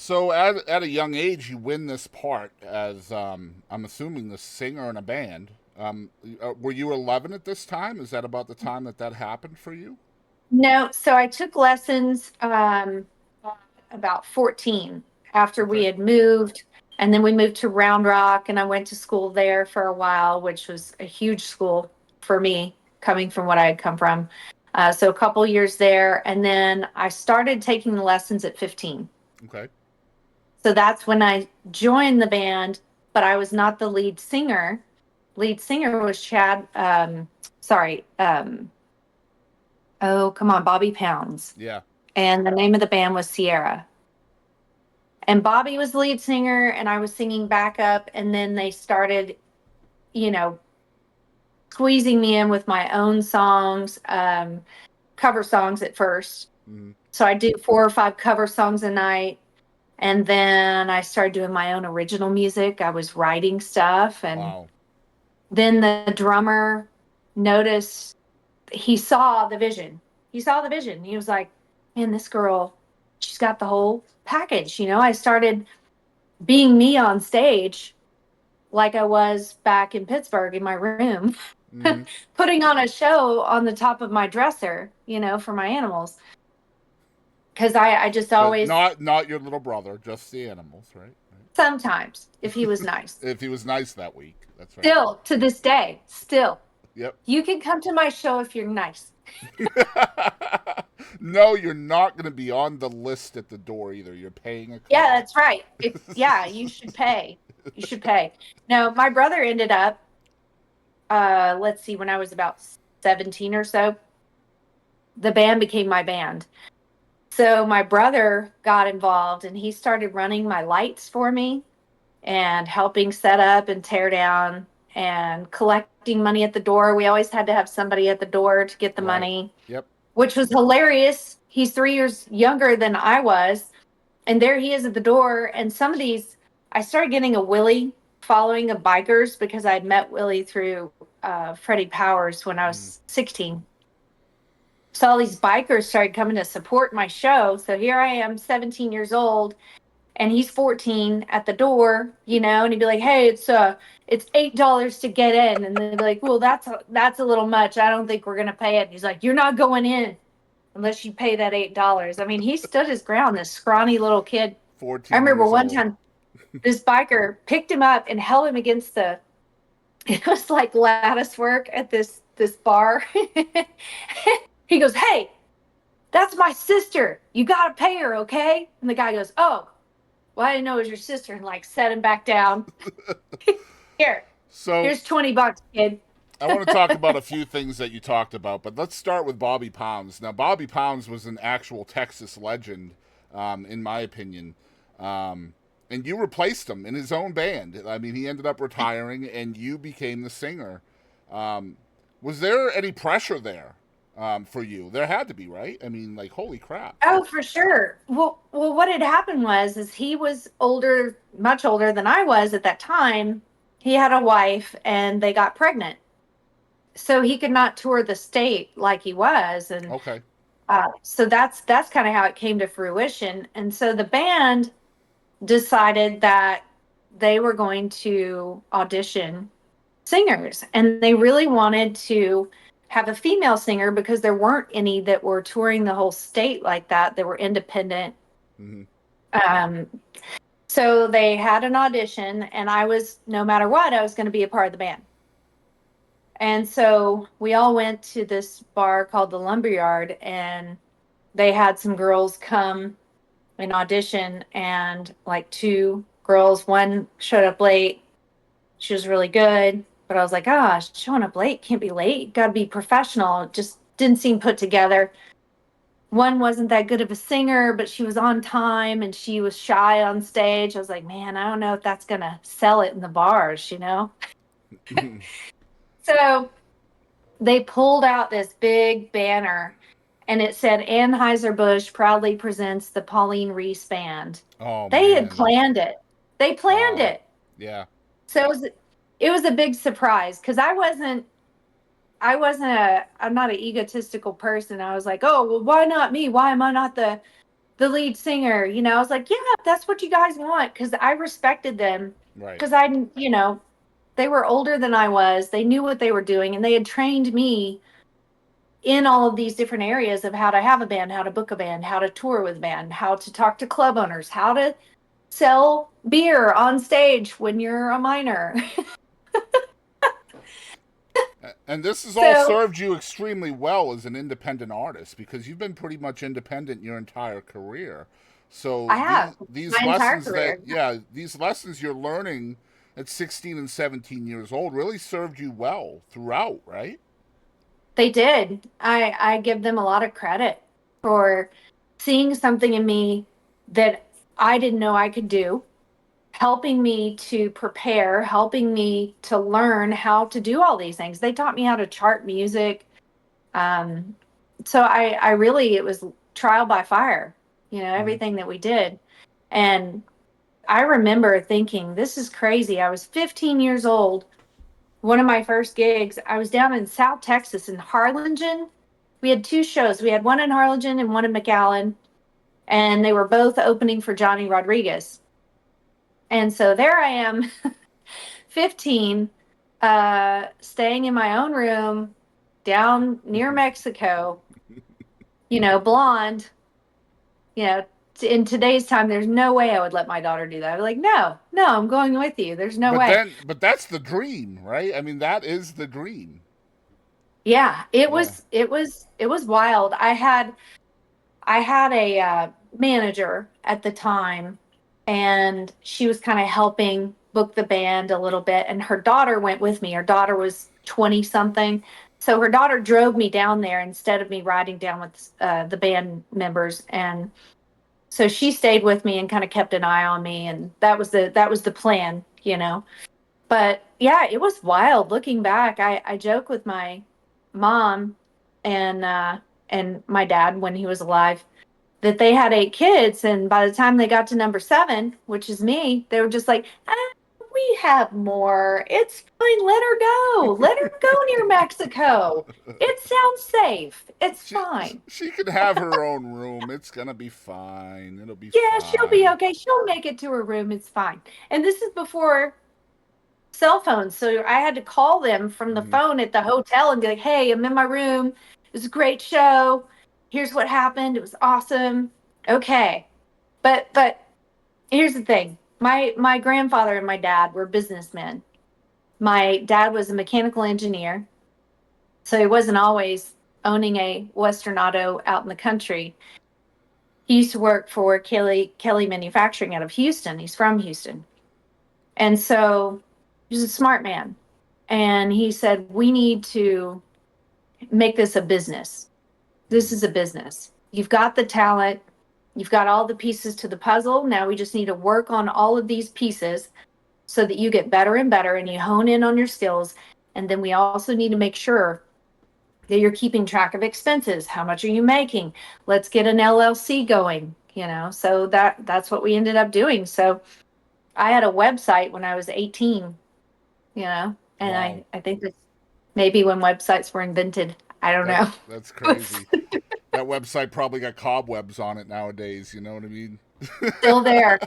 So at a young age, you win this part as I'm assuming the singer in a band. Were you 11 at this time? Is that about the time that happened for you? No, so I took lessons about 14 after we Okay. had moved. And then we moved to Round Rock and I went to school there for a while, which was a huge school for me coming from what I had come from. So a couple years there. And then I started taking the lessons at 15. Okay. So that's when I joined the band, but I was not the lead singer. Lead singer was Chad, sorry, oh, come on, Bobby Pounds. Yeah. And the name of the band was Sierra. And Bobby was the lead singer, and I was singing backup. And then they started, you know, squeezing me in with my own songs, cover songs at first. Mm. So I do 4 or 5 cover songs a night. And then I started doing my own original music. I was writing stuff. And Wow. then the drummer noticed, he saw the vision. He saw the vision. He was like, man, this girl, she's got the whole package. I started being me on stage like I was back in Pittsburgh in my room, Mm-hmm. putting on a show on the top of my dresser, for my animals. Because I just But always, not your little brother, just the animals, right? sometimes, if he was nice, If he was nice that week, that's right. still to this day, still, Yep. you can come to my show if you're nice. No, you're not going to be on the list at the door either. You're paying a Yeah, card. that's right. Yeah, you should pay. You should pay. No, my brother ended up, let's see, when I was about 17 or so, the band became my band. So my brother got involved and he started running my lights for me and helping set up and tear down and collecting money at the door. We always had to have somebody at the door to get the Right. money, Yep. which was hilarious. He's 3 years younger than I was. And there he is at the door. And some of these, I started getting a Willie following of bikers because I'd met Willie through Freddie Powers when I Mm. was 16. So all these bikers started coming to support my show. So here I am, 17 years old, and he's 14 at the door, and he'd be like, "Hey, it's $8 to get in," and they'd be like, "Well, that's a little much. I don't think we're gonna pay it." And he's like, "You're not going in unless you pay that $8." I mean, he stood his ground. This scrawny little kid. I 14 remember years one old. time this biker picked him up and held him against the. It was like lattice work at this bar. He goes, "Hey, that's my sister. You gotta pay her, okay?" And the guy goes, "Oh, well, I didn't know it was your sister," and like set him back down. Here, So here's $20, kid. I want to talk about a few things that you talked about, but let's start with Bobby Pounds. Now, Bobby Pounds was an actual Texas legend, in my opinion. Um, and you replaced him in his own band. I mean, he ended up retiring, and you became the singer. Um, was there any pressure there for you? There had to be, right? I mean, like, holy crap. Oh, for sure. Well, what had happened is he was older, much older than I was at that time. He had a wife, and they got pregnant, so he could not tour the state like he was, and Okay. so that's kind of how it came to fruition. And so the band decided that they were going to audition singers, and they really wanted to have a female singer because there weren't any that were touring the whole state like that. They were independent. Mm-hmm. um, so they had an audition, and I was, no matter what, I was going to be a part of the band. And so we all went to this bar called the Lumberyard, and they had some girls come and audition, and like 2 girls, one showed up late. She was really good, but I was like, gosh, showing up late can't be late. Got to be professional. It just didn't seem put together. One wasn't that good of a singer, but she was on time and she was shy on stage. I was like, man, I don't know if that's going to sell it in the bars. So they pulled out this big banner and it said Anheuser-Busch proudly presents the Pauline Reese band. Oh, They had man. planned it. They planned Wow. it. Yeah. So it was a big surprise because I'm not an egotistical person. I was like, oh, well, why not me? Why am I not the the lead singer. I was like, yeah, that's what you guys want, because I respected them, Right. because they were older than I was. They knew what they were doing, and they had trained me in all of these different areas of how to have a band, how to book a band, how to tour with a band, how to talk to club owners, how to sell beer on stage when you're a minor. And this has all So served you extremely well as an independent artist because you've been pretty much independent your entire career. So I have these my entire lessons that career. these lessons you're learning at 16 and 17 years old really served you well throughout, right? They did. I give them a lot of credit for seeing something in me that I didn't know I could do, helping me to prepare, helping me to learn how to do all these things. They taught me how to chart music. Um, so I really, it was trial by fire, Mm-hmm. everything that we did. And I remember thinking, this is crazy. I was 15 years old. One of my first gigs, I was down in South Texas in Harlingen. We had two shows. We had one in Harlingen and one in McAllen, and they were both opening for Johnny Rodriguez. And so there I am, 15, staying in my own room down near Mexico, blonde. You know, in today's time, there's no way I would let my daughter do that. I'd be like, no, no, I'm going with you. There's no way. But that's the dream, right? I mean, that is the dream. Yeah, it Yeah. was, it was, it was wild. I had a manager at the time, and she was kind of helping book the band a little bit. And her daughter went with me. Her daughter was 20 something. So her daughter drove me down there instead of me riding down with the band members. And so she stayed with me and kind of kept an eye on me. And that was the plan. But yeah, it was wild looking back. I joke with my mom and my dad when he was alive that they had 8 kids, and by the time they got to number 7, which is me, they were just like, we have more. It's fine. Let her go. Let her go near Mexico. It sounds safe. It's She fine. she can have her own room. It's gonna be fine. It'll be Yeah, she'll be fine. okay. She'll make it to her room. It's fine. And this is before cell phones. So I had to call them from the Mm-hmm. phone at the hotel and be like, hey, I'm in my room. It was a great show. Here's what happened. It was awesome. Okay. But here's the thing. My grandfather and my dad were businessmen. My dad was a mechanical engineer, so he wasn't always owning a Western Auto out in the country. He used to work for Kelly Manufacturing out of Houston. He's from Houston. And so he's a smart man. And he said, we need to make this a business. This is a business. You've got the talent, you've got all the pieces to the puzzle. Now we just need to work on all of these pieces so that you get better and better and you hone in on your skills. And then we also need to make sure that you're keeping track of expenses. How much are you making? Let's get an LLC going. So that's what we ended up doing. So I had a website when I was 18, and Wow. I think that's maybe when websites were invented. I don't know. That's crazy. That website probably got cobwebs on it nowadays. You know what I mean? Still there.